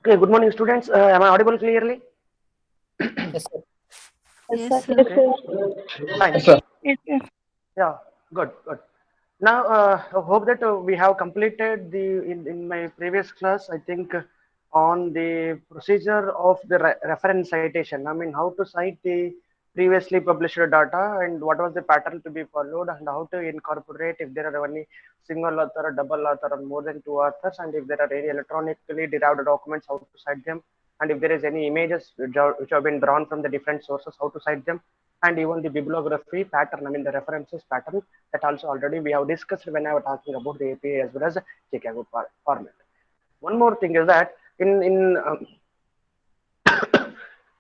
Okay, good morning, students. Am I audible clearly? Yes, sir. Yes, Yes, sir. sir. Okay, fine. Yes, sir. Yes, sir. Yeah, good, good. Now, I hope that we have completed in my previous class, I think, on the procedure of the reference citation. I mean, how to cite the previously published data and what was the pattern to be followed and how to incorporate if there are any single author, double author, or more than two authors, and if there are any electronically derived documents, how to cite them, and if there is any images which have been drawn from the different sources, how to cite them, and even the bibliography pattern, I mean the references pattern, that also already we have discussed when I was talking about the APA as well as Chicago format. One more thing is that in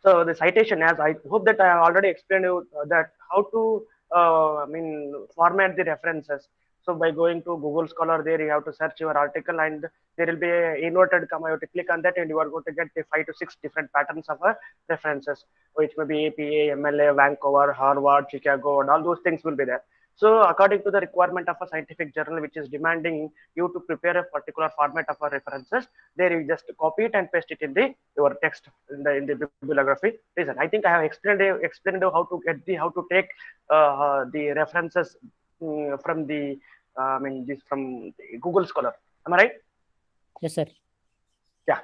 so the citation, as I hope that I have already explained you that how to I mean format the references. So by going to Google Scholar, there you have to search your article, and there will be a inverted comma. You have to click on that, and you are going to get the 5 to 6 different patterns of references, which may be APA, MLA, Vancouver, Harvard, Chicago, and all those things will be there. So according to the requirement of a scientific journal, which is demanding you to prepare a particular format of references, there you just copy it and paste it in the your text in the bibliography. Listen, I think I have explained how to get the how to take the references from the I mean this from the Google Scholar. Am I right? Yes, sir. Yeah.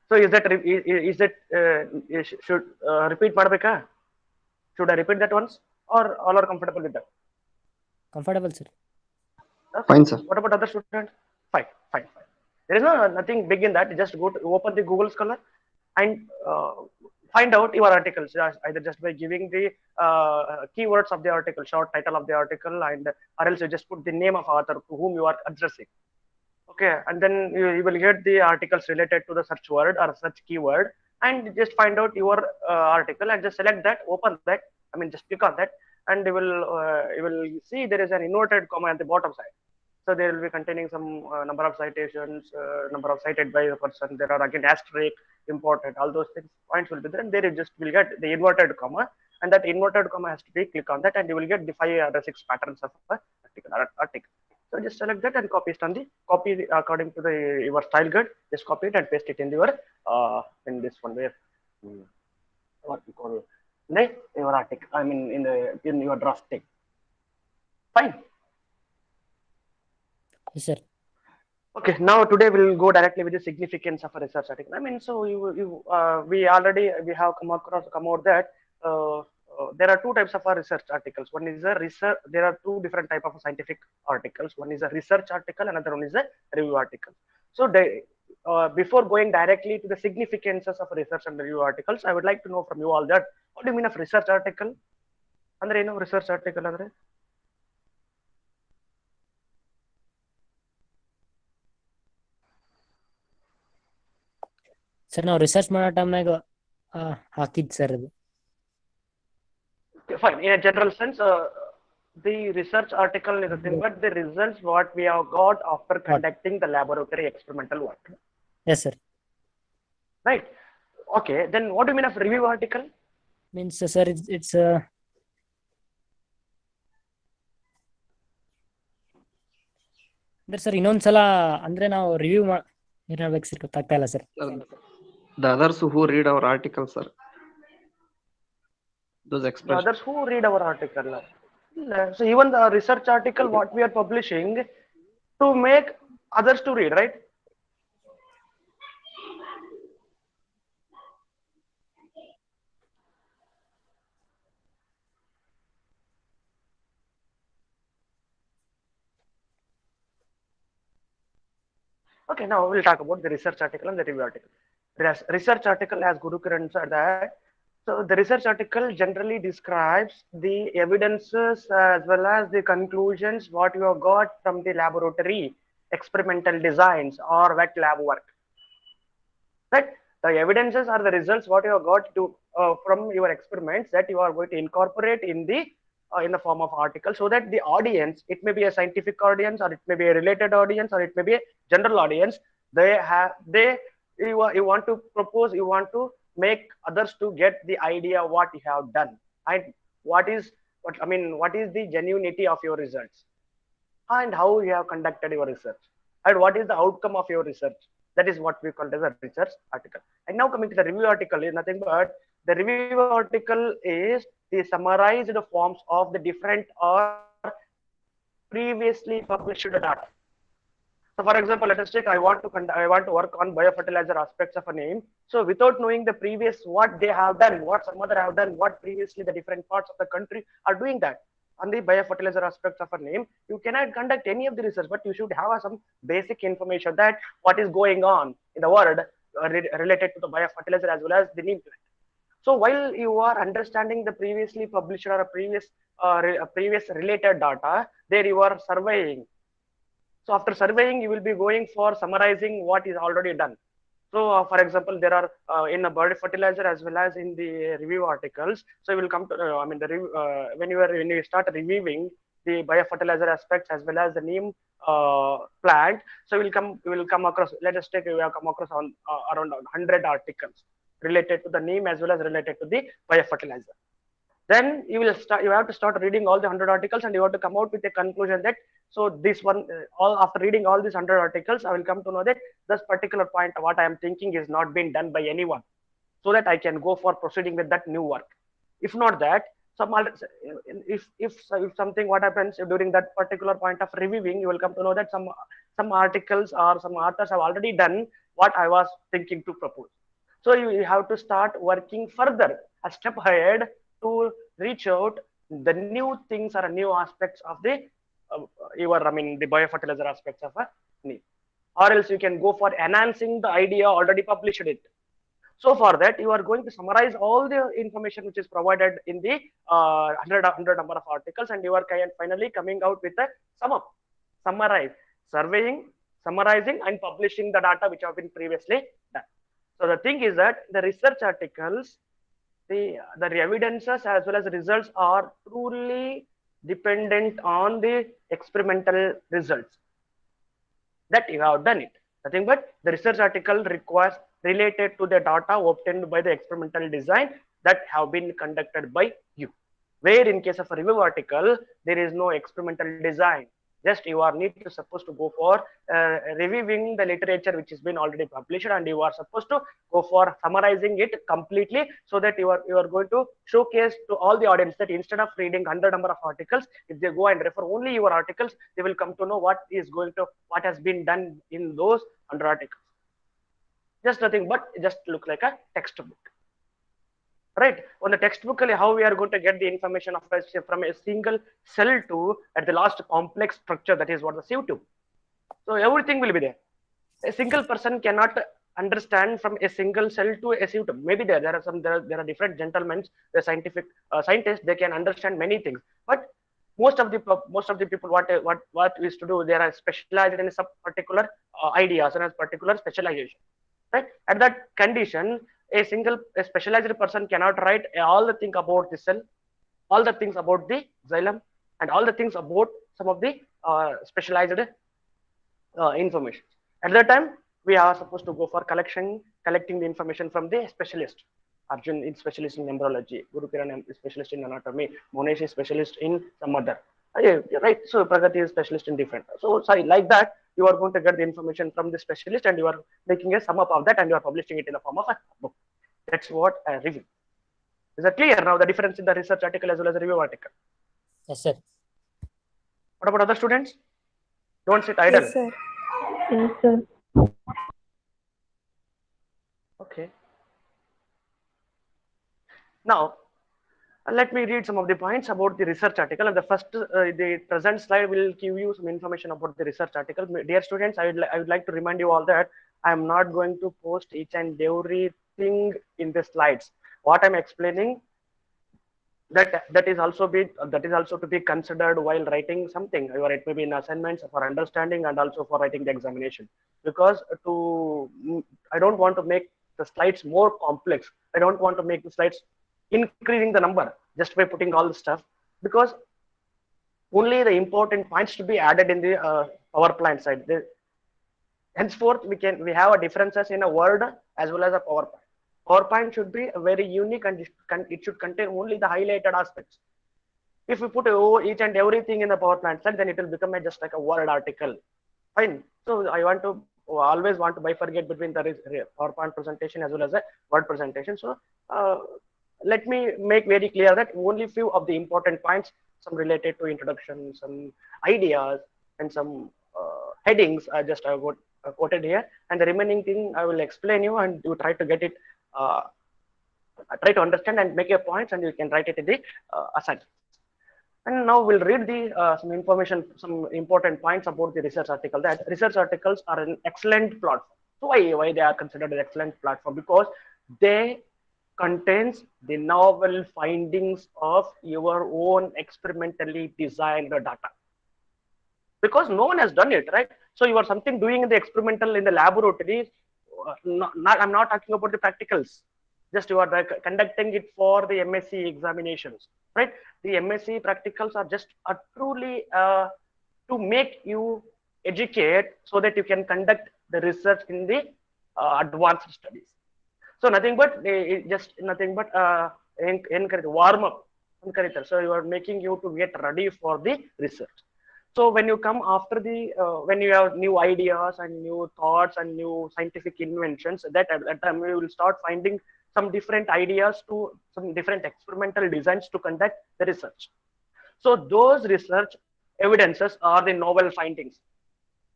So is that is that should repeat ಮಾಡಬೇಕಾ? Should I repeat that once, or all are comfortable with that? Comfortable, sir. Okay. Fine, sir. What about other students? Fine, fine, fine. There is nothing big in that. Just go to open the Google Scholar and find out your articles either just by giving the keywords of the article, short title of the article, and or else you just put the name of author to whom you are addressing. Okay, and then you will get the articles related to the search word or search keyword, and just find out your article and just select that, open that. I mean, just click on that, and you will see there is an inverted comma at the bottom side. So there will be containing some number of citations, number of cited by the person. There are again asterisk, important, all those things. Points will be there, and there you just will get the inverted comma, and that inverted comma has to be click on that, and you will get the 5 or 6 patterns of a article. So just select that and copy it on the copy according to the your style guide. Just copy it and paste it in your in this one where what we call the your article. I mean in your draft thing. Fine. Yes, sir. Okay, now today we'll go directly with the significance of a research article. I mean, so we already we have come out that there are two types of research articles. One is a research. There are two different type of scientific articles. One is a research article, another one is a review article. So before going directly to the significances of research and review articles, I would like to know from you all that what do you mean of research article? Andre ಏನು research article andre? Sir ನಾವು research ಮಾಡೋ ಟೈಮ್ನಾಗ ಹಾಕಿದ್ದು sir ಅದು. Okay, fine. In a general sense, the research article is nothing but the results what we have got after conducting the laboratory experimental work. Yes, sir. Right. Okay. Then what do you mean of review article? Means, sir, it's ಅಂದ್ರೆ sir ಇನ್ನೊಂದ್ಸಲ ಅಂದ್ರೆ ನಾವು review ಏನ್ ಹೇಳ್ಬೇಕು sir ಗೊತ್ತಾಗ್ತಾ ಇಲ್ಲ sir. The others who read our article, sir. Those The expressions. others who read our article. So even the research article what we are publishing to make others to read, right? Okay, now we'll talk about the research article and the review article. Research article, as Guru Kiran said that, so the research article generally describes the evidences as well as the conclusions what you have got from the laboratory experimental designs or wet lab work. Right? The evidences are the results what you have got to from your experiments that you are going to incorporate in the form of article, so that the audience, it may be a scientific audience or it may be a related audience or it may be a general audience, you want to propose, you want to make others to get the idea what you have done and what is the genuinity of your results and how you have conducted your research and what is the outcome of your research. That is what we call as a research article. And now coming to the review article is nothing but the review article is the summarized forms of the different or previously published data. So for example, let us take I want to work on biofertilizer aspects of a name. So without knowing the previous what they have done, what some other have done, what previously the different parts of the country are doing that on the biofertilizer aspects of a name, you cannot conduct any of the research, but you should have some basic information that what is going on in the world related to the biofertilizer as well as the neem plant. So while you are understanding the previously published or a previous related data, there you are surveying. So after surveying, you will be going for summarizing what is already done. So for example, there are in the body fertilizer as well as in the review articles. So you will come to, I mean, when you start reviewing the biofertilizer aspects as well as the neem plant. So you will come across. Let us take, we have come across on around 100 articles related to the neem as well as related to the biofertilizer. Then you have to start reading all the 100 articles and you have to come out with a conclusion that so this one all after reading all these 100 articles I will come to know that this particular point what I am thinking is not being done by anyone, so that I can go for proceeding with that new work. If not that, if something what happens during that particular point of reviewing, you will come to know that some articles or some authors have already done what I was thinking to propose. So you have to start working further a step ahead to reach out the new things or new aspects of the I mean the biofertilizer aspects of a need, or else you can go for enhancing the idea already published it. So for that, you are going to summarize all the information which is provided in the 100 number of articles, and you are finally coming out with a sum up, summarize, surveying, summarizing, and publishing the data which have been previously done. So the thing is that the research articles, the evidences as well as the results are truly dependent on the experimental results that you have done it. Nothing but the research article requires related to the data obtained by the experimental design that have been conducted by you. Where in case of a review article, there is no experimental design. Just you are need to supposed to go for reviewing the literature which has been already published, and you are supposed to go for summarizing it completely, so that you are going to showcase to all the audience that instead of reading 100 number of articles, if they go and refer only your articles, they will come to know what has been done in those 100 articles. Just nothing but just look like a textbook. Right, on the textbook, how we are going to get the information of from a single cell to at the last complex structure, that is what the sieve. So everything will be there. A single person cannot understand from a single cell to a sieve. Maybe there are different gentlemen, the scientific scientists, they can understand many things, but most of the people what is to do, they are specialized in some particular ideas and a particular specialization. Right, at that condition, a specialized person cannot write all the things about the cell, all the things about the xylem, and all the things about some of the specialized information. At that time, we are supposed to go for collecting the information from the specialist. Arjun is specialist in embryology, Guru Kiran is specialist in anatomy, Monesh is specialist in some other. Right, so Pragati is specialist in different. So sorry, like that, you are going to get the information from the specialist, and you are making a sum up of that, and you are publishing it in the form of a book. That's what a review. Is that clear now? The difference in the research article as well as the review article. Yes, sir. What about other students? Don't sit idle. Yes, sir. Yes, sir. Okay. Now, let me read some of the points about the research article. And the first, the present slide will give you some information about the research article. Dear students, I would like to remind you all that I am not going to post each and everything in the slides. What I'm explaining, that is also to be considered while writing something, or it may be in assignments for understanding and also for writing the examination. Because I don't want to make the slides more complex. I don't want to make the slides increasing the number just by putting all the stuff, because only the important points to be added in the power plant side. Henceforth, we have a differences in a Word as well as a PowerPoint. PowerPoint should be very unique, and it should contain only the highlighted aspects. If we put each and everything in the PowerPoint slide, then it will become just like a Word article. Fine. So I want to always want to bifurcate between the PowerPoint presentation as well as a Word presentation. So let me make very clear that only few of the important points, some related to introduction, some ideas, and some headings I just got quoted here, and the remaining thing I will explain you, and you try to get it, try to understand and make your points, and you can write it in the assignment. And now we'll read the some information, some important points about the research article. That research articles are an excellent platform. So why they are considered an excellent platform? Because they contains the novel findings of your own experimentally designed data. Because no one has done it, right? So you are something doing in the experimental in the laboratory. I'm not talking about the practicals. Just you are conducting it for the MSc examinations, right? The MSc practicals are just truly to make you educate so that you can conduct the research in the advanced studies. So nothing but just nothing but encourage warm up. So you are making you to get ready for the research. So when you come after the when you have new ideas and new thoughts and new scientific inventions, that at that time we will start finding some different ideas to some different experimental designs to conduct the research. So those research evidences are the novel findings.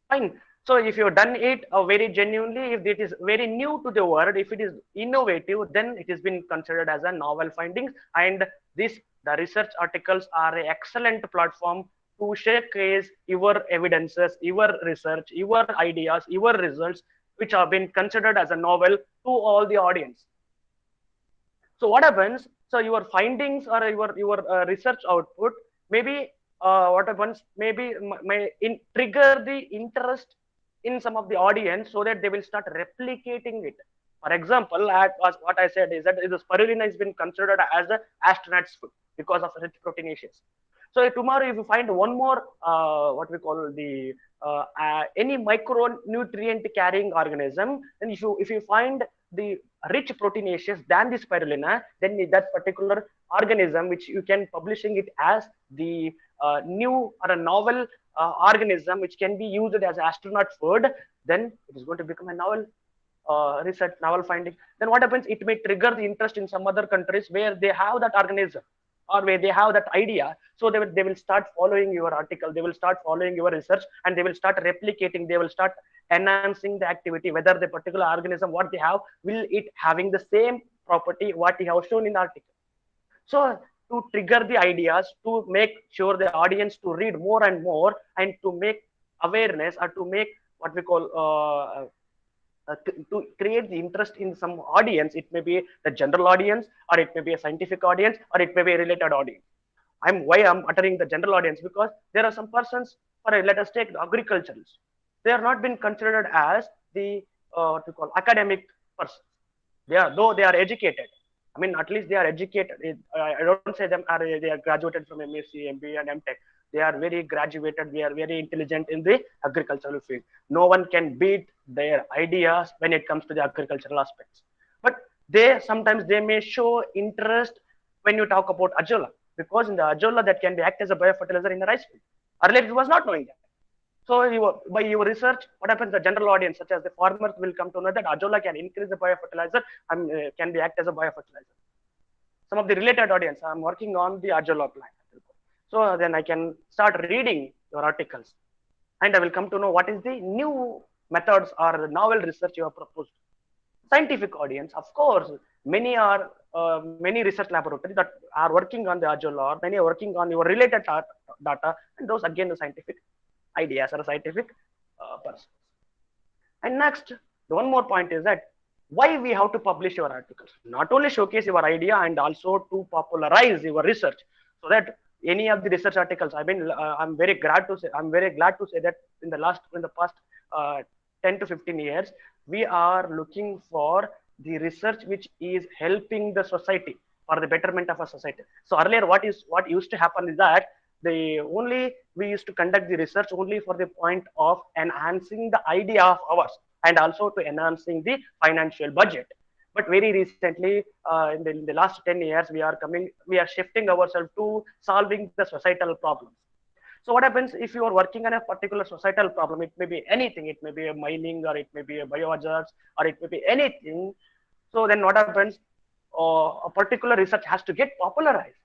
Fine. So if you've done it very genuinely, if it is very new to the world, if it is innovative, then it has been considered as a novel findings. And the research articles are an excellent platform to showcase your evidences, your research, your ideas, your results, which have been considered as a novel to all the audience. So what happens? So your findings or your research output maybe what happens maybe may trigger the interest in some of the audience so that they will start replicating it. For example, what I said is that the spirulina has been considered as an astronaut's food because of rich proteinaceous. So tomorrow, if you find one more what we call the any micronutrient carrying organism, then if you find the rich proteinaceous than the spirulina, then that particular organism, which you can publishing it as the new or a novel organism, which can be used as astronaut food, then it is going to become a novel research, novel finding. Then what happens? It may trigger the interest in some other countries where they have that organism or where they have that idea. So they will start following your article, they will start following your research, and they will start replicating, they will start enhancing the activity, whether the particular organism, what they have, will it having the same property what you have shown in the article. So to trigger the ideas, to make sure the audience to read more and more, and to make awareness or to make what we call to create the interest in some audience. It may be the general audience, or it may be a scientific audience, or it may be a related audience. I'm uttering the general audience because there are some persons, or let us take the agriculturalists. They are not been considered as the what we call academic persons. Though they are educated. I mean, at least they are educated. I don't say them are they are graduated from MSc, MBA, and MTech. They are very graduated. They are very intelligent in the agricultural field. No one can beat their ideas when it comes to the agricultural aspects. But they sometimes they may show interest when you talk about ajolla, because in the ajolla that can be act as a biofertilizer in the rice field. Earlier it was not knowing that. So by your research, what happens? The general audience, such as the farmers, will come to know that ajolla can increase the biofertilizer and can be act as a biofertilizer. Some of the related audience, I'm working on the ajolla plant. So then I can start reading your articles, and I will come to know what is the new methods or novel research you have proposed. Scientific audience, of course, many research laboratories that are working on the ajolla, or many are working on your related data, and those again the scientific ideas or scientific persons. And next, the one more point is that why we have to publish your articles. Not only showcase your idea and also to popularize your research, so that any of the research articles. I'm very glad to say that in the past 10 to 15 years, we are looking for the research which is helping the society for the betterment of a society. So earlier, what used to happen is that we used to conduct the research only for the point of enhancing the idea of ours and also to enhancing the financial budget. But very recently, in the last 10 years, we are shifting ourselves to solving the societal problems. So what happens if you are working on a particular societal problem? It may be anything. It may be a mining, or it may be a biohazards, or it may be anything. So then what happens? A particular research has to get popularized.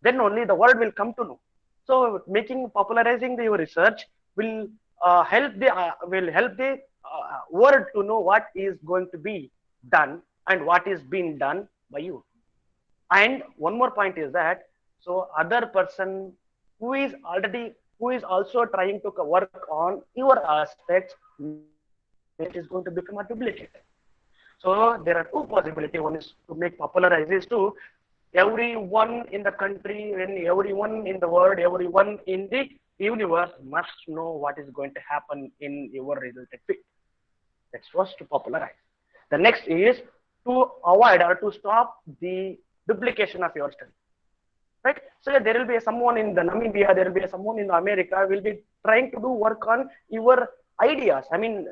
Then only the world will come to know. So making popularizing your research will help the world to know what is going to be done and what is being done by you. And one more point is that, so other person who is already, who is also trying to work on your aspects, it is going to become a duplicate. So there are two possibilities. One is to make popularize is to everyone in the country and everyone in the world, everyone in the universe must know what is going to happen in your resulted field. That's first, to popularize. The next is to avoid or to stop the duplication of your study. Right? So there will be someone in the Namibia, there will be someone in America will be trying to do work on your ideas. I mean,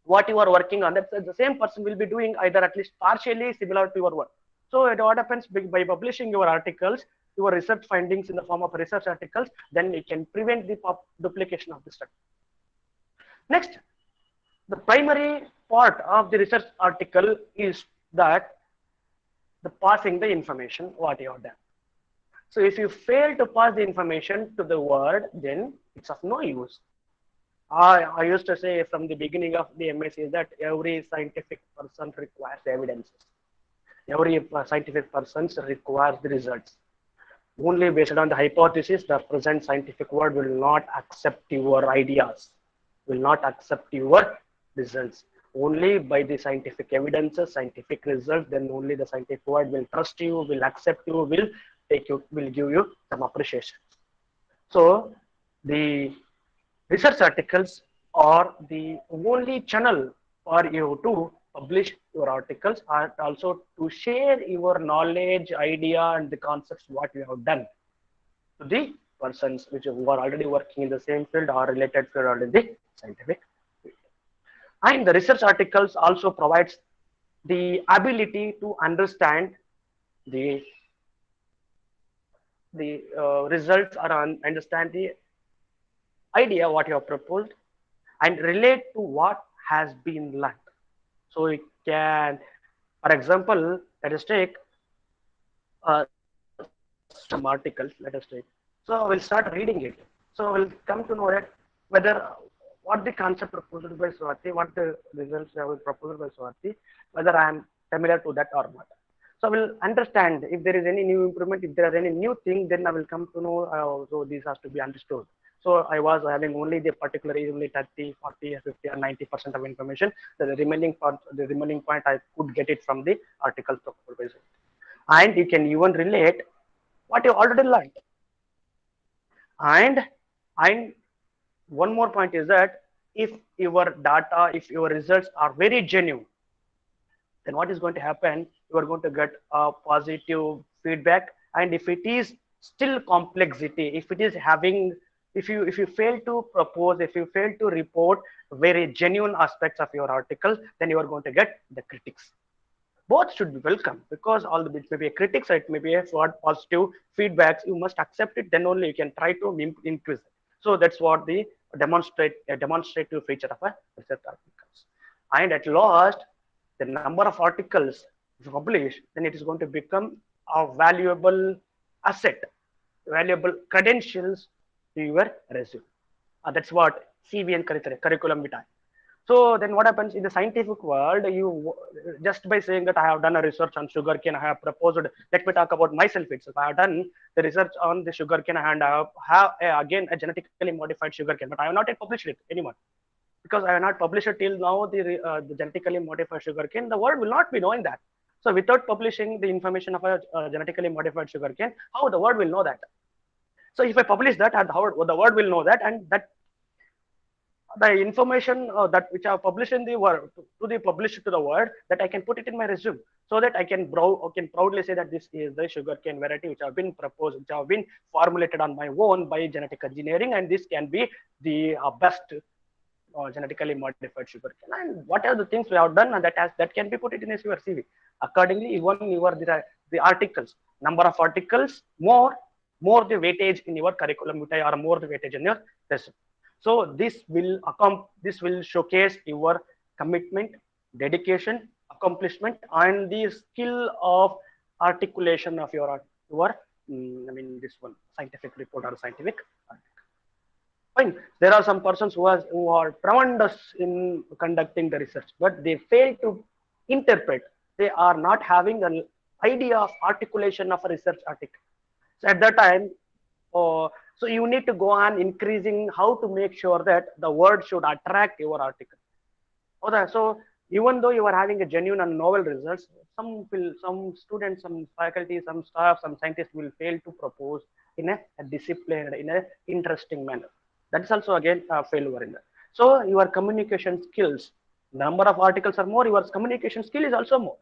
what you are working on, that the same person will be doing either at least partially similar to your work. So what happens by publishing your articles, your research findings in the form of research articles, then it can prevent the duplication of the study. Next, the primary part of the research article is that the passing the information what you have done. So if you fail to pass the information to the world, then it's of no use. I used to say from the beginning of the MSc is that every scientific person requires evidences. Every scientific person requires the results. Only based on the hypothesis, the present scientific world will not accept your ideas, will not accept your results. Only by the scientific evidences, scientific results, then only the scientific world will trust you, will accept you, will take you, will give you some appreciation. So the research articles are the only channel for you to publish your articles, and also to share your knowledge, idea, and the concepts what you have done to the persons which who are already working in the same field or related field or in the scientific field. And the research articles also provides the ability to understand the results or understand the idea what you have proposed and relate to what has been learned. So it can, for example, let us take some articles, let us take. So we'll start reading it. So we'll come to know that whether what the concept proposed by Swati, what the results I was proposed by Swati, whether I am familiar to that or not. So we'll understand if there is any new improvement, if there are any new thing, then I will come to know. So this has to be understood. So I was having only the particular only 30, 40, 50, or 90% of information. The remaining part, the remaining point, I could get it from the article proposed. And you can even relate what you already learned. And one more point is that if your data, if your results are very genuine, then what is going to happen? You are going to get a positive feedback. And if it is still complexity, if it is having, if you fail to propose, if you fail to report very genuine aspects of your article, then you are going to get the critics. Both should be welcome, because all the, it may be a critics, it may be a positive feedbacks. You must accept it. Then only you can try to increase it. So that's what the demonstrative feature of a research articles. And at last, the number of articles you publish, then it is going to become a valuable asset, valuable credentials to your resume. That's what CV and curriculum vitae. So then what happens in the scientific world, you just by saying that I have done a research on sugarcane, I have proposed, let me talk about myself itself. I have done the research on the sugarcane and I have again a genetically modified sugarcane, but I have not yet published it anyone. Because I have not published it till now, the genetically modified sugarcane, the world will not be knowing that. So without publishing the information of a genetically modified sugarcane, how the world will know that? So if I publish that, and how the world will know that, and that the information that which I have published in the world to the published to the world, that I can put it in my resume, so that I can proudly say that this is the sugarcane variety which have been proposed, which have been formulated on my own by genetic engineering, and this can be the best genetically modified sugarcane. And what are the things we have done, and that can be put it in your CV. Accordingly, even the articles, number of articles more, more the weightage in your curriculum vitae or more the weightage in your resume. So this will showcase your commitment, dedication, accomplishment, and the skill of articulation of your this one scientific report or scientific article. Fine. There are some persons who are tremendous in conducting the research, but they fail to interpret. They are not having an idea of articulation of a research article. So at that time, so you need to go on increasing how to make sure that the word should attract your article. Okay, so even though you are having a genuine and novel results, some students, some faculty, some staff, some scientists will fail to propose in a disciplined, in a interesting manner. That is also again a failure in that. So your communication skills, number of articles are more, your communication skill is also more,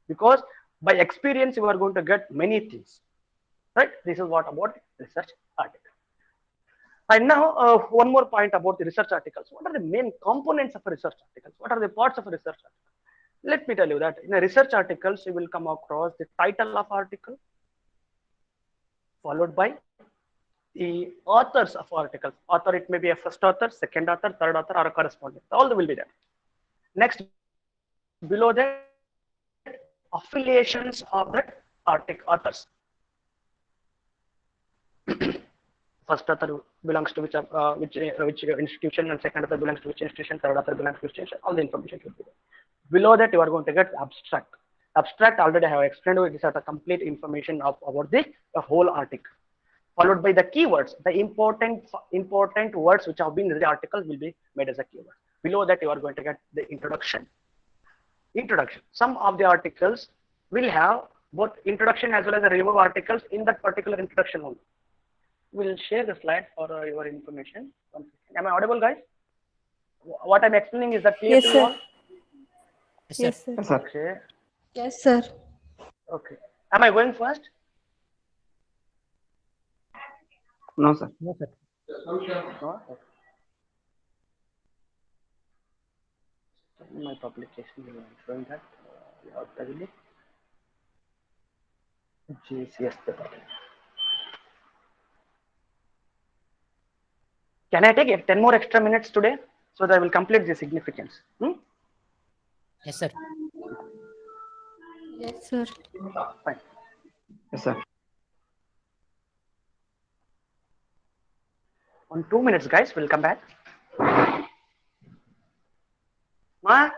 because by experience you are going to get many things, right? This is what about research article. And now, one more point about the research articles. What are the main components of a research articles? What are the parts of a research article? Let me tell you that in a research articles, you will come across the title of article, followed by the authors of articles. Author, it may be a first author, second author, third author, or a correspondent. All will be there. Next, below that, affiliations of that authors. First author belongs to which institution, and second author belongs to which institution, third author belongs to which institution. All the information should be there. Below that, you are going to get abstract. Abstract, already I have explained. It is a complete information about the whole article. Followed by the keywords, the important words which have been in the article will be made as a keyword. Below that, you are going to get the introduction. Some of the articles will have both introduction as well as the review articles in that particular introduction only. We'll share the slide for your information. Am I audible, guys? What I'm explaining, is that clear Yes, to you sir. all? Yes, sir. Yes, sir. Okay. Yes, sir. Okay. Am I going first? No, sir. No, sir. No. Okay. My publication will showing that. Yes. Can I take 10 more extra minutes today so that I will complete the significance? Yes, sir. Yes, sir. Fine. Yes, sir. On 2 minutes, guys, we'll come back. Ma?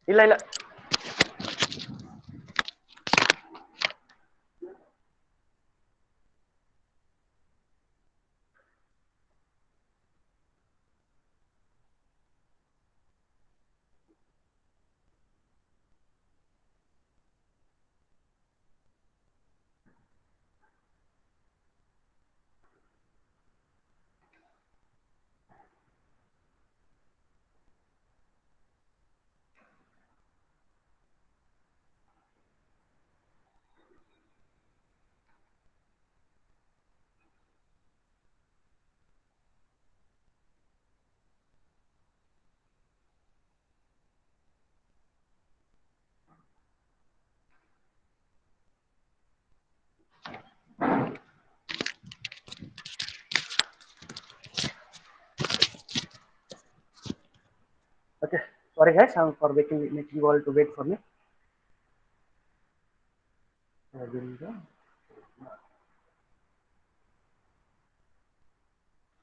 Illa. Okay. Sorry, guys, I'm for making you all to wait for me.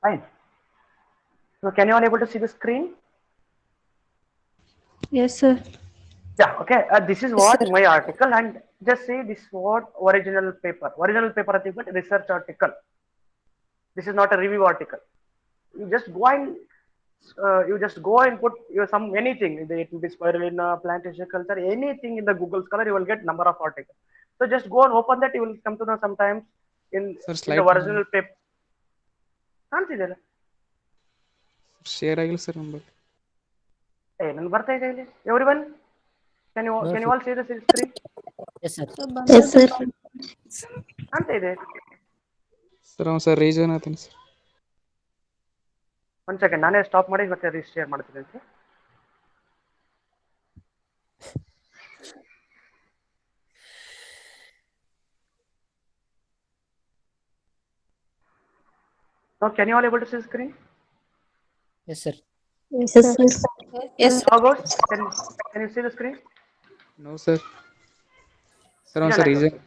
Fine. So, can you all able to see the screen? Yes, sir. Yeah. Okay. This is what my article, and just say this what original paper. Original paper, I think, but research article. This is not a review article. You just go and put some anything. It will be spirulina, plantation culture, anything in the Google Scholar, you will get number of articles. So just go and open that. You will come to know sometimes in the original paper. Can't see there. Share ಆಗಿಲ್ಲ sir number. ನನ್ ಬರ್ತಾ ಇದೆ ಇಲ್ಲಿ. Everyone, can you all see the screen? Yes, sir. Yes, sir. ಅಂತ ಇದೆ. Sir ಅವ್ನು sir region ಆತನ sir. ಒಂದು ಸೆಕೆಂಡ್, ನಾನೇ ಸ್ಟಾಪ್ ಮಾಡಿ ಮತ್ತೆ ರಿಜಿಸ್ಟರ್ ಮಾಡ್ತೀನಿ ಅಂತ. Now, can you all able to see the screen? Yes, sir. Yes, Yes, sir. yes. Yes, How goes? Can you see the screen? No, sir. Sir, Still on sir, I don't. region.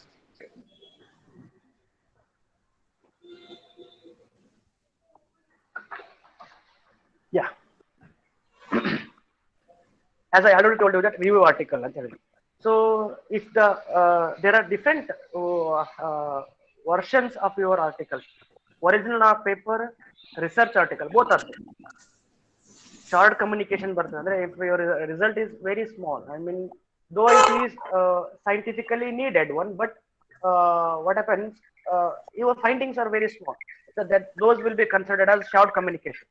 Yeah. As I already told you that review article. So if there are different versions of your article, original paper, research article, both are same. Short communication ಬರ್ತದೆ ಅಂದ್ರೆ if your result is very small, I mean though it is scientifically needed one, but what happens, your findings are very small, so that those will be considered as short communication.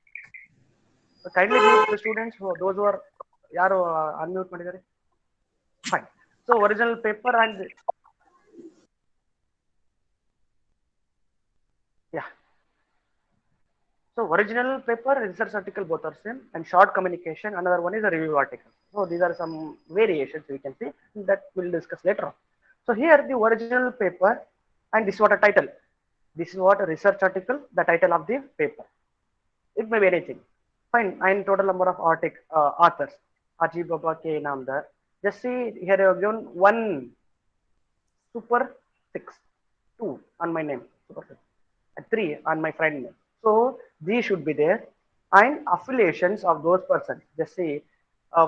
So kindly mute the students who those who are ಯಾರು unmute ಮಾಡಿದ್ದಾರೆ. Fine. So original paper and yeah. So original paper, research article, both are same, and short communication. Another one is a review article. So these are some variations we can see that we'll discuss later on. So here the original paper, and this is what a title. This is what a research article, the title of the paper. It may be anything. Fine. And total number of authors. Ajib Baba K Namdar. Just see here I have given one super 6, 2 on my name, super 6, and 3 on my friend name. So these should be there, and affiliations of those persons. Just say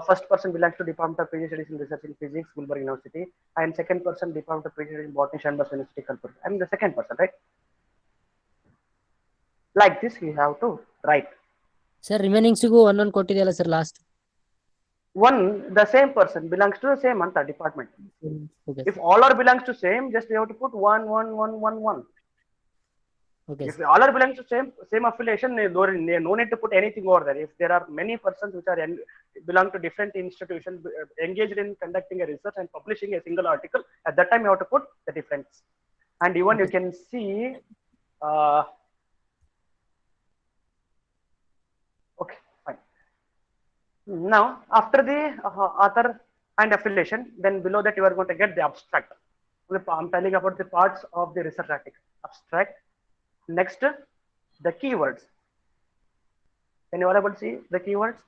first person belongs to Department of PhD Studies in Research in Physics, Gulbarga University, and second person Department of PhD Studies in Botany, Shanbas University, Kalpur. I'm the second person, right? Like this, you have to write. Sir ರಿಮೈನಿಂಗ್ಸಿಗೂ ಒಂದೊಂದು ಕೊಟ್ಟಿದೆಯಲ್ಲ sir last. One, the same person belongs to the same anta department. Okay If all are belongs to same, just you have to put 1, 1, 1, 1, 1. Okay If all are belongs to same affiliation, no need to put anything over there. If there are many persons which are belong to different institutions engaged in conducting a research and publishing a single article, at that time you have to put the difference. And even you can see, okay, fine. Now after the author and affiliation, then below that you are going to get the abstract. I'm telling about the parts of the research article. Abstract. Next, the keywords. Can you all able to see the keywords?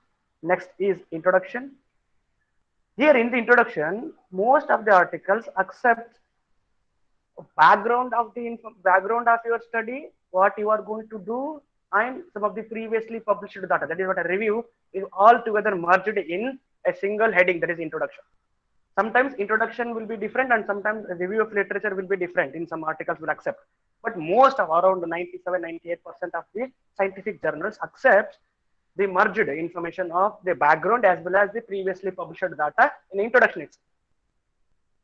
Next is introduction. Here in the introduction, most of the articles accept background of background of your study, what you are going to do, and some of the previously published data. That is what a review is all together merged in a single heading, that is introduction. Sometimes introduction will be different, and sometimes a review of literature will be different. In some articles will accept, but most of around 97-98% of the scientific journals accept the merged information of the background as well as the previously published data in introduction itself.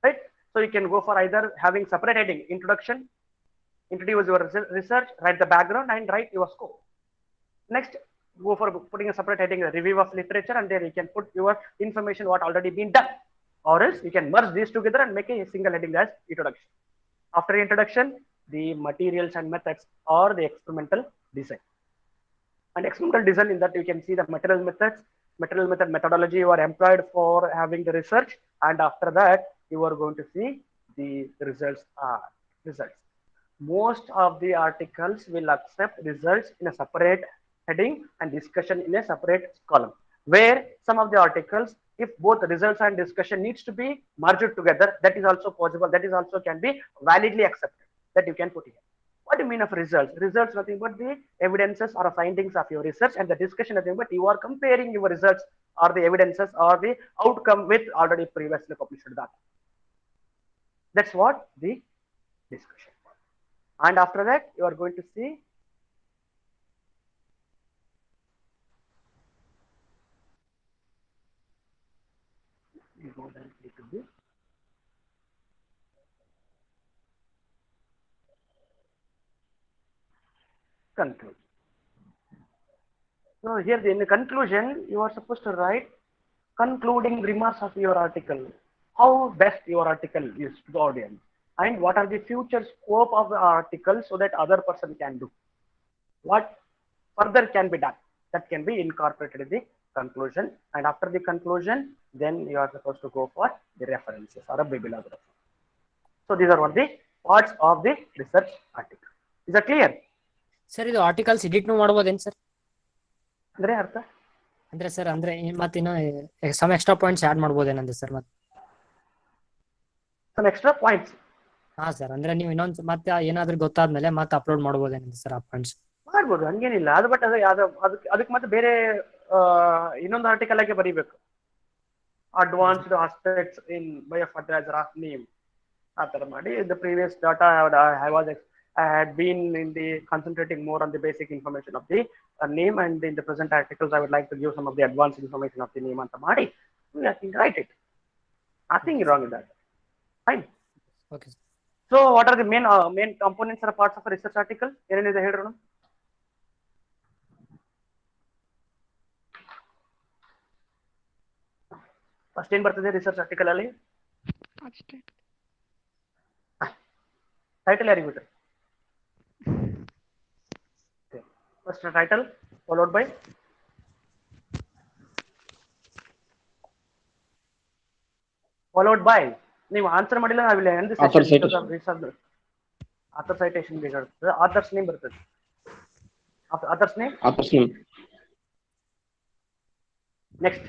Right? So you can go for either having separate heading, introduction, introduce your research, write the background, and write your scope. Next, go for putting a separate heading, a review of literature, and there you can put your information what already been done. Or else you can merge these together and make a single heading as introduction. After introduction, the materials and methods or the experimental design. And experimental design, in that you can see the material method methodology you are employed for having the research, and after that you are going to see the results. Most of the articles will accept results in a separate heading and discussion in a separate column, where some of the articles, if both results and discussion needs to be merged together, that is also possible, that is also can be validly accepted, that you can put here. What do you mean of results? Results nothing but the evidences or findings of your research, and the discussion nothing but you are comparing your results or the evidences or the outcome with already previously published data. That's what the discussion. And after that, you are going to see conclude. So here in the conclusion, you are supposed to write concluding remarks of your article. How best your article is to the audience, and what are the future scope of the article so that other person can do. What further can be done, that can be incorporated in the conclusion. And after the conclusion, then you are supposed to go for the references or a bibliography. So these are what the parts of the research article. Is that clear? Sir ಇದು articles ಎಡಿಟ್ನು ಮಾಡ್ಬೋದೇನು sir? ಅಂದ್ರೆ ಅರ್ಥ ಅಂದ್ರೆ sir ಅಂದ್ರೆ ಮತ್ತೆ ಇನ್ನು some extra points add ಮಾಡ್ಬೋದೇನಂದ್ರೆ ಸರ್ ಮತ್ತೆ? ಸಮ್ ಎಕ್ಸ್ಟ್ರಾ ಪಾಯಿಂಟ್ಸ್ ಹಾ ಸರ್, ಅಂದ್ರೆ ನೀವು ಇನ್ನೊಂದು ಮತ್ತೆ ಏನಾದ್ರೂ ಗೊತ್ತಾದ್ಮೇಲೆ ಮತ್ತೆ ಅಪ್ಲೋಡ್ ಮಾಡ್ಬೋದೇನಂದ್ರೆ ಸರ್ ಆ ಪಾಯಿಂಟ್ಸ್? ಮಾಡ್ಬೋದು, ಹಂಗೇನಿಲ್ಲ. ಅದು ಬಟ್ ಅದು ಯಾವ್ದು ಅದಕ್ಕೆ ಮತ್ತೆ ಬೇರೆ ಇನ್ನೊಂದು ಆರ್ಟಿಕಲ್ ಆಗಿ ಬರೀಬೇಕು. Advanced aspects in biofertiliser of name ಆ ಥರ ಮಾಡಿ. The previous data I had been in the concentrating more on the basic information of the name, and in the present articles I would like to give some of the advanced information of the name ಅಂತ ಮಾಡಿ I can write it. Nothing wrong with that. Fine. Okay sir. So what are the main components or parts of a research article? ಏನೇನಿದೆ ಹೇಳ್ರಿ ನೋಡೋಣ. First ಏನ್ ಬರ್ತದೆ research article ಅಲ್ಲಿ? Title ಯಾರಿಗೆ ಬಿಟ್ರಿ? ಫಸ್ಟ್ ಟೈಟಲ್ ಫಾಲೋಡ್ ಬೈ ನೀವು answer ಮಾಡಿಲ್ಲ ನಾವಿಲ್ಲ ಎಂದು ಆಥರ್ ಸೈಟೇಷನ್ ಬೇಕಾಗ್ತದೆ. ಆಥರ್ಸ್ ನೇಮ್ ಬರ್ತದೆ. Author's name next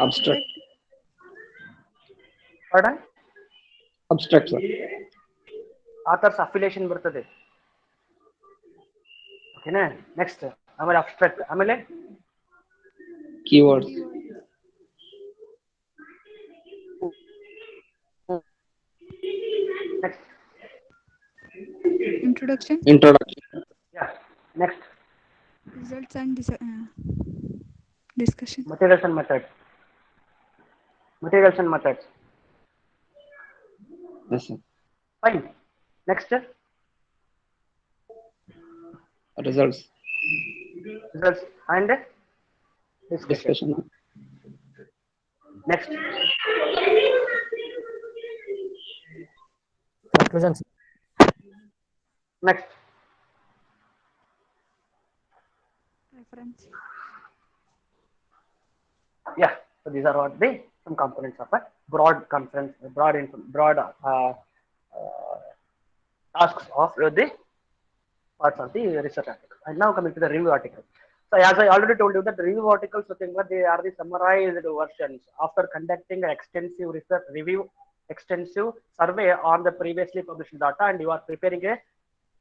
Abstract. pardon Abstract, sir. Author's affiliation ಬರ್ತದೆ. ಓಕೆನಾ? ನೆಕ್ಸ್ಟ್ ಆಮೇಲೆ ಅಬ್ಸ್ಟ್ರಾಕ್ಟ್, ಆಮೇಲೆ Keywords. Next Introduction, Introduction. Yeah next results and discussion. materials and methods. Yes, sir. Fine. Next Results. results and discussion. Next Conclusions. next Reference. yeah, so these are what the some components of a broad conference, broad tasks of the parts of the research article. And now coming to the review article. So as I already told you that the review articles, they are the summarized versions after conducting an extensive research review, extensive survey on the previously published data, and you are preparing a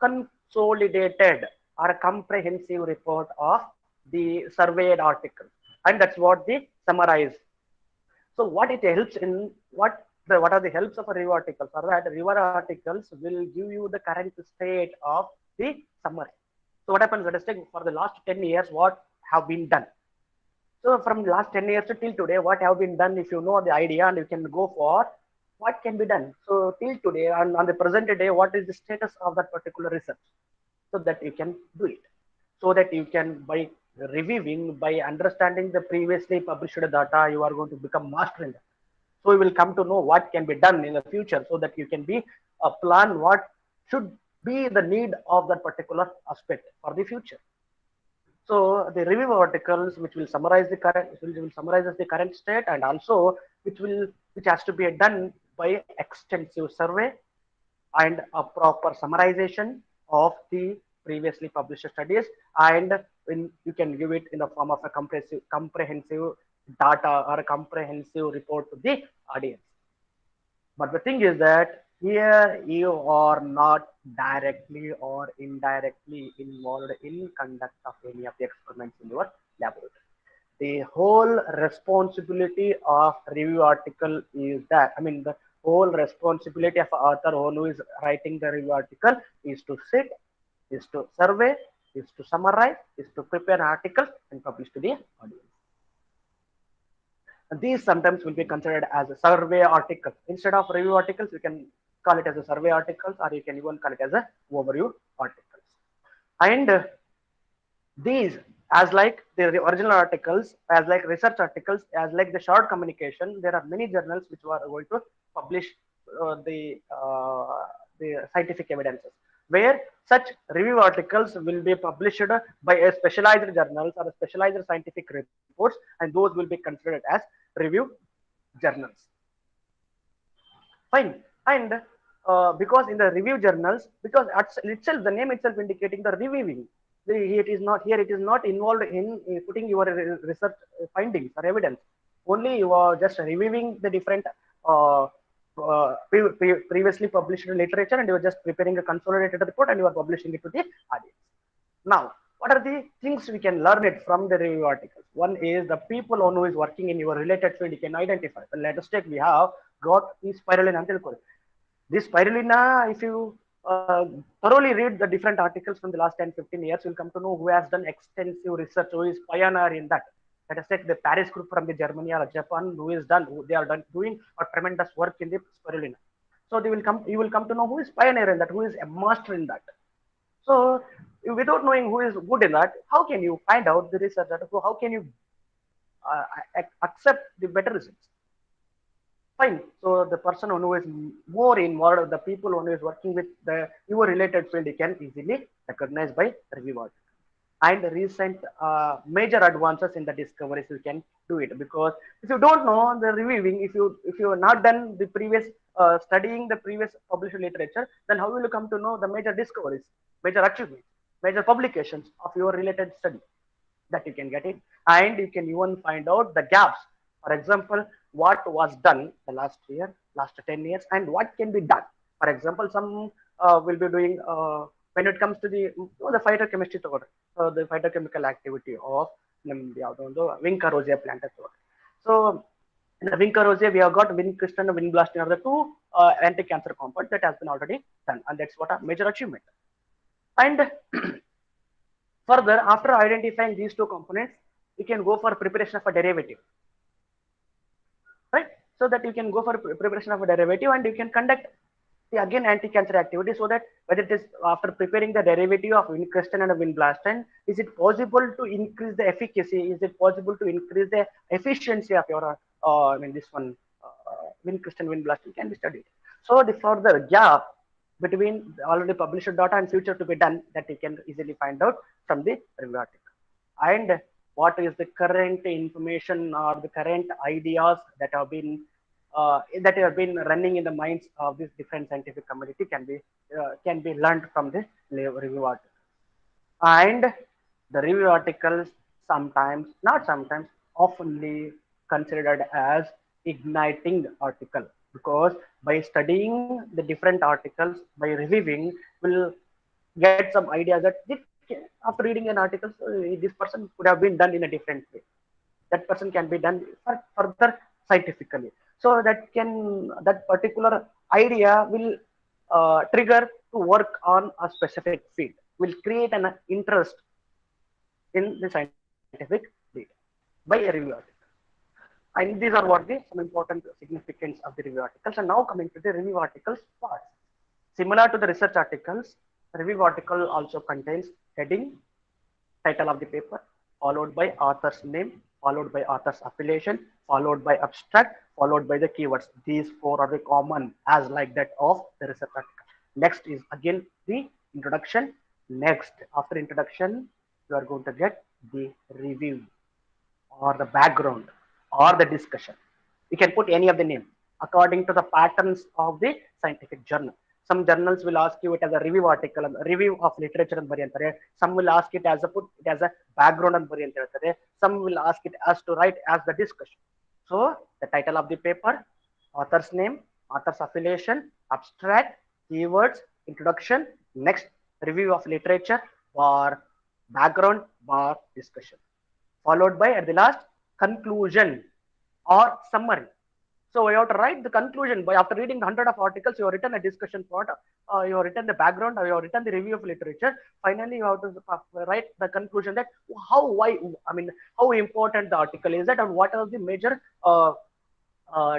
consolidated or a comprehensive report of the surveyed article, and that's what the summarize. So what it helps in what are the helps of a review articles? Are that review articles will give you the current state of the summary. So what happens? Let us take for the last 10 years what have been done. So from last 10 years to till today, what have been done? If you know the idea, and you can go for what can be done. So till today and on the present day, what is the status of that particular research, so that you can do it, so that you can by reviewing, by understanding the previously published data, you are going to become master in that. So you will come to know what can be done in the future, so that you can be a plan what should be the need of that particular aspect for the future. So the review articles which will summarize the current will summarize the current state, and also which has to be done by extensive survey and a proper summarization of the previously published studies, and you can give it in the form of a comprehensive data or a comprehensive report to the audience. But the thing is that here you are not directly or indirectly involved in conduct of any of the experiments in your laboratory. The whole responsibility of review article is that, I mean, the whole responsibility of author who is writing the review article is to sit, is to survey, is to summarize, is to prepare an article and publish to the audience. And these sometimes will be considered as a survey article. Instead of review articles, you can call it as a survey articles, or you can even call it as a overview articles. And these, as like the original articles, as like research articles, as like the short communication, there are many journals which are going to publish the scientific evidences, where such review articles will be published by a specialized journals or a specialized scientific reports, and those will be considered as review journals. Fine. And because in the review journals, because itself, the name itself indicating the reviewing. It is not here, it is not involved in putting your research findings or evidence. Only you are just reviewing the different previously published literature, and you are just preparing a consolidated report and you are publishing it to the audience. Now, what are the things we can learn it from the review articles? One is the people who is working in your related field, you can identify. So let us take, we have got the spirulina. This spirulina, if you thoroughly read the different articles from the last 10, 15 years, you'll come to know who has done extensive research, who is pioneer in that. Let us take the Paris group from the Germany or Japan, they are doing a tremendous work in the spirulina. So you will come to know who is pioneer in that, who is a master in that. So without knowing who is good in that, how can you find out the research? How can you accept the better results? Fine. So the person who is more involved, the people who is working with the your related field, you can easily recognize by review article. And recent major advances in the discoveries, you can do it, because if you don't know the reviewing, if you have not done the previous studying the previous published literature, then how will you come to know the major discoveries, major achievements, major publications of your related study? That you can get it, and you can even find out the gaps. For example, what was done the last year, last 10 years, and what can be done. For example, some will be doing when it comes to the phytochemistry, the phytochemical activity of the Vinca rosea plant. So in the Vinca rosea, we have got Vincristin and Vinblastin are the two anti-cancer compounds that has been already done, and that's what a major achievement. And further, after identifying these two components, you can go for preparation of a derivative, right? So that you can go for preparation of a derivative, and you can conduct the again anti-cancer activity, so that whether it is after preparing the derivative of vincristin and vinblastin, is it possible to increase the efficacy? Is it possible to increase the efficiency of your this one vincristin vinblastin can be studied. So the further gap between the already published data and future to be done, that you can easily find out from the review article. And what is the current information or the current ideas that have been running in the minds of this different scientific community can be learned from the review article. And the review articles sometimes, not sometimes, oftenly considered as igniting article, because by studying the different articles, by reviewing, will get some idea that after reading an article, so this person could have been done in a different way. That person can be done further scientifically. So that particular idea will trigger to work on a specific field, will create an interest in the scientific data by a review article. And these are what the some important significance of the review articles. And now coming to the review articles part. Similar to the research articles, review article also contains heading, title of the paper, followed by author's name, followed by author's affiliation, followed by abstract, followed by the keywords. These four are the common as like that of the research article. Next is again the introduction. Next, after introduction, you are going to get the review or the background or the discussion. You can put any of the name according to the patterns of the scientific journal. Some journals will ask you it as a review article, a review of literature and bariyanತಾರೆ. Some will ask it as a background and bariyanತಾರೆ. Some will ask it as to write as the discussion. So the title of the paper, author's name, author's affiliation, abstract, keywords, introduction, next review of literature, bar background, bar discussion, followed by at the last conclusion or summary. So you have to write the conclusion by after reading 100 of articles. You have written a discussion part, you have written the background, or you have written the review of literature. Finally, you have to write the conclusion that how important the article is that, and what are the major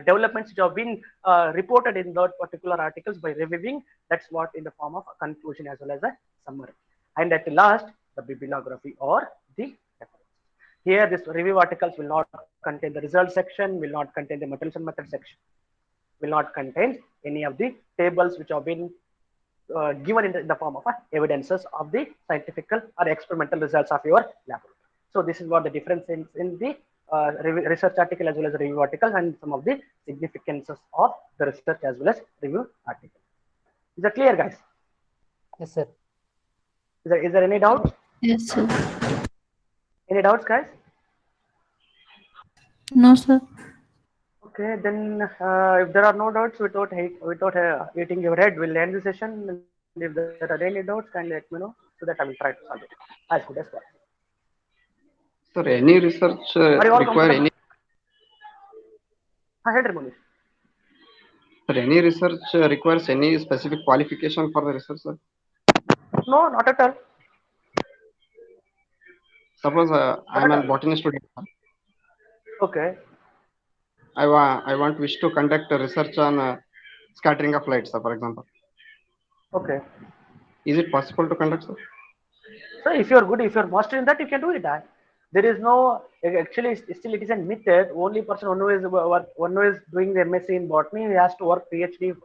developments which have been reported in that particular articles by reviewing. That's what in the form of a conclusion as well as a summary. And at the last, the bibliography or the reference. Here, this review articles will not contain the result section, will not contain the materials and method section, will not contain any of the tables which have been given in the form of evidences of the scientific or experimental results of your laboratory. So this is what the difference is in the research article as well as review articles, and some of the significances of the research as well as review article. Is that clear, guys? Yes, sir. Is there any doubts? Yes, sir. Any doubts, guys? No, sir. Okay, then if there are no doubts, without eating your head, we'll end the session. And if there are any doubts, kindly let me know so that I will try to solve it as good as possible. Sir, any research Are you all require any? Head Monish. Sir, any research requires any specific qualification for the research, sir? No, not at all. Suppose I am a botanist student. Okay. I wish to conduct a research on scattering of light, sir, for example. Okay. Is it possible to conduct, sir? So if you're good, if you're master in that, you can do it. There is no, actually still it is a myth that only person one who is doing the MSc in botany, he has to work PhD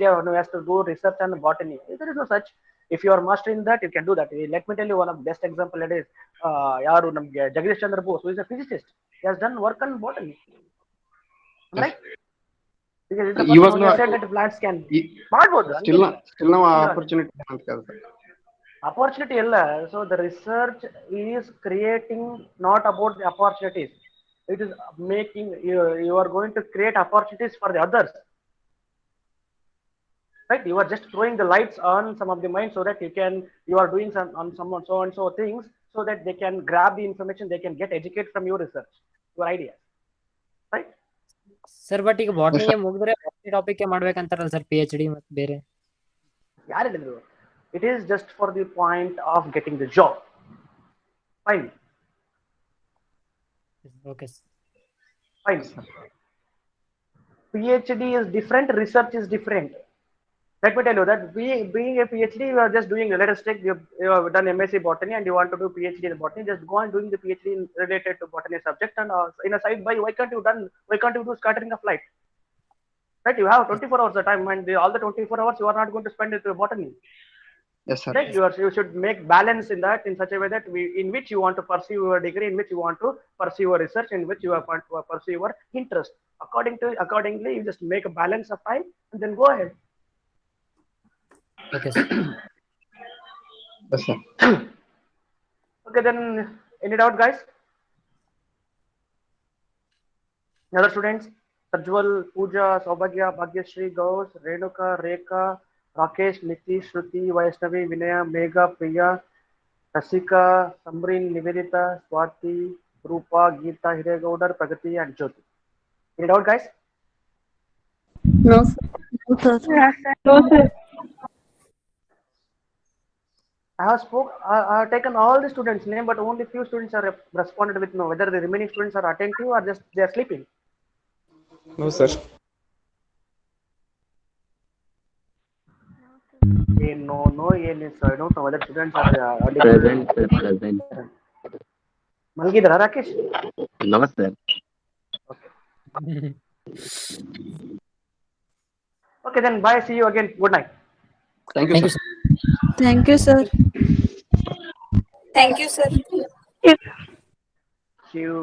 or one who has to do research on botany. There is no such. If you are master in that, you can do that. Let me tell you one of the best example. It is yaru namge Jagdish Chandra Bose, who is a physicist. He has done work on botany. Right? Because it's the He was person who not. said that plants can. Still no opportunity. Opportunity illa. So the research is creating not about the opportunities. It is making you are going to create opportunities for the others. Right? You are just throwing the lights on some of the minds so that you are doing some on someone so and so things so that they can grab the information, they can get educated from your research, your ideas. Right? Sir but ಈಗ ಬಾಟ್ನಿಗೆ ಮುಗಿದ್ರೆ topic ಮಾಡ್ಬೇಕಂತಾರಲ್ಲ sir PhD ಮತ್ತೆ ಬೇರೆ ಯಾರು ಹೇಳಿದ್ರು? It is just for the point of getting the job. Fine. Okay. Fine. PhD is different, research is different. Let me tell you that being a PhD, you are just doing, let us take, you have done MSc botany and you want to do PhD in botany, just go on doing the PhD related to botany subject, and in a side by, why can't you do scattering of light? Right? You have 24 hours of time, and all the 24 hours you are not going to spend it with botany. Yes, sir. Right? You should make balance in that in such a way that in which you want to pursue your degree, in which you want to pursue your research, in which you want to pursue your interest. Accordingly, you just make a balance of time and then go ahead. Okay, sir. Yes, sir. Okay, then any doubt, guys? Other students? Sajwal, Pooja, Saubhagya, Bhagyashree, Gauss, Renuka, Rekha, Rakesh, Nitish, Shruti, Vaishnavi, Vinaya, Megha, Priya, Rasika, Samrin, Nivedita, Swati, Rupa, Geeta, Hiregaudar, Pragati, and Jyoti. Any doubt, guys? No, sir. No, sir. No, sir. I have taken all the students' name, but only few students are responded with no. Whether the remaining students are attentive or just they are sleeping. No, sir. No, I don't know whether students are Present, sir, present. Malgidra, Rakesh? No, sir. Okay, then bye. See you again. Good night. Thank you, Thank you, sir. sir. Thank you, sir. Thank you, sir. See you.